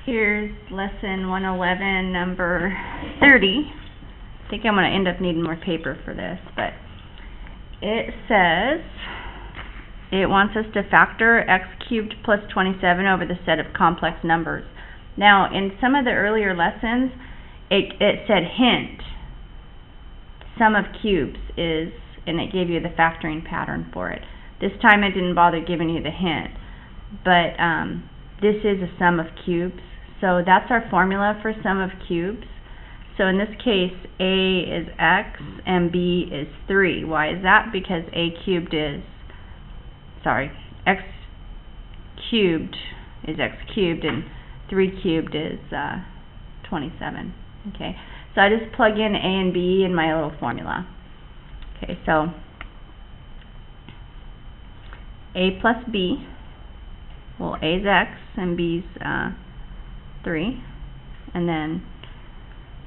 Here's lesson 111, number 30. I think I'm going to end up needing more paper for this, but it says it wants us to factor x cubed plus 27 over the set of complex numbers. Now, in some of the earlier lessons, it said hint, sum of cubes is, and it gave you the factoring pattern for it. This time it didn't bother giving you the hint, but this is a sum of cubes. So that's our formula for sum of cubes. So in this case, A is x and B is 3. Why is that? Because x cubed is x cubed and 3 cubed is 27. Okay, so I just plug in A and B in my little formula. Okay, so A plus B, well, A is x and B is 3, and then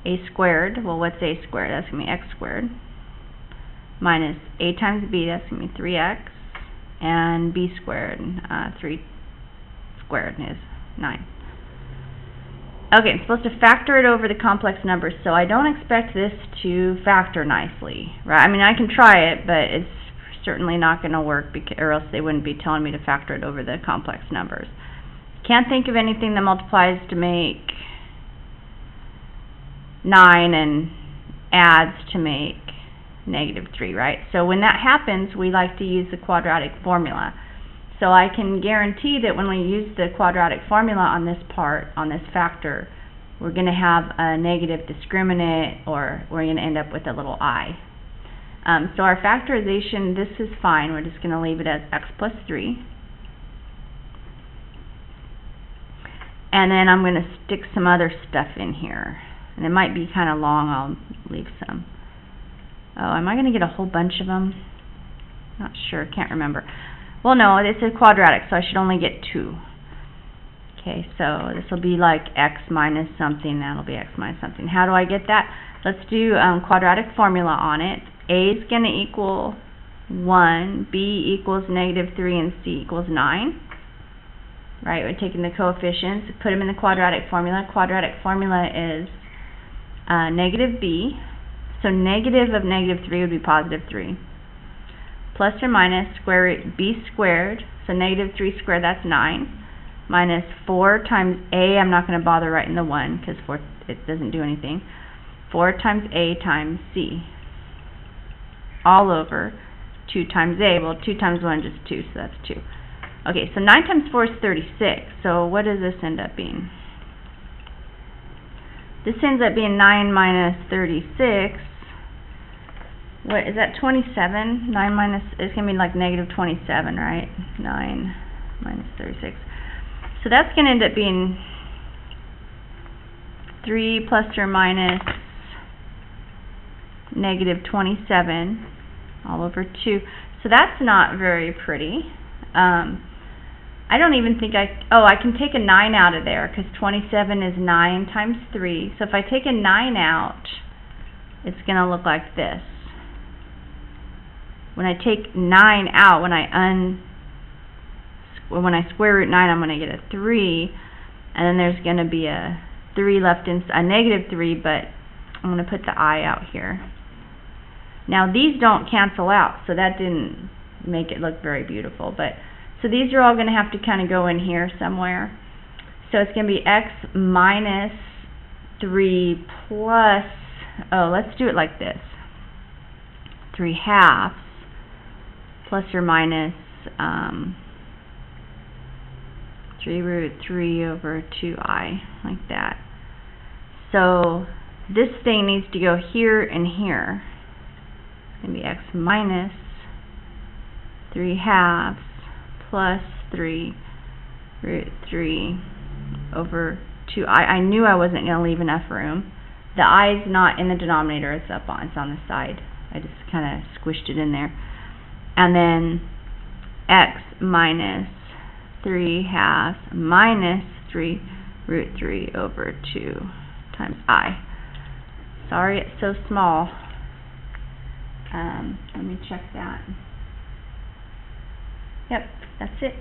a squared, well, what's a squared? That's going to be x squared, minus a times b, that's going to be 3x, and b squared, 3 squared is 9. Okay, I'm supposed to factor it over the complex numbers, so I don't expect this to factor nicely, right? I mean, I can try it, but it's certainly not going to work, or else they wouldn't be telling me to factor it over the complex numbers. Can't think of anything that multiplies to make 9 and adds to make -3, right? So when that happens, we like to use the quadratic formula. So I can guarantee that when we use the quadratic formula on this part, on this factor, we're going to have a negative discriminant, or we're going to end up with a little I. So our factorization, this is fine. We're just going to leave it as x plus 3. And then I'm going to stick some other stuff in here. And it might be kind of long. I'll leave some. Oh, am I going to get a whole bunch of them? Not sure. Can't remember. Well, no, it's a quadratic, so I should only get 2. Okay, so this will be like x minus something. That'll be x minus something. How do I get that? Let's do quadratic formula on it. A is going to equal 1, B equals -3, and C equals 9. Right, we're taking the coefficients, put them in the quadratic formula. Quadratic formula is negative b, so negative of -3 would be +3. Plus or minus square root b squared, so -3 squared, that's 9, minus 4 times a, I'm not going to bother writing the 1 because it doesn't do anything, 4 times a times c, all over 2 times a, well 2 times 1 is just 2, so that's 2. Okay, so 9 times 4 is 36. So what does this end up being? This ends up being 9 minus 36. What is that? 27. 9 minus, it's going to be like -27, right? 9 minus 36. So that's going to end up being 3 plus or minus -27 all over 2. So that's not very pretty. I don't even think I can take a 9 out of there, because 27 is 9 times 3. So if I take a 9 out, it's going to look like this. When I take 9 out, when I square root 9, I'm going to get a 3, and then there's going to be a 3 left in, a -3, but I'm going to put the I out here. Now these don't cancel out, so that didn't make it look very beautiful, but so these are all going to have to kind of go in here somewhere. So it's going to be x minus 3 plus, let's do it like this, 3/2 plus or minus 3 root 3 over 2i, like that. So this thing needs to go here and here. It's going to be x minus 3/2 plus 3 root 3 over 2i. I knew I wasn't going to leave enough room. The I is not in the denominator, it's on the side. I just kind of squished it in there. And then x minus 3/2 minus 3 root 3 over 2 times I. Sorry it's so small. Let me check that. Yep, that's it.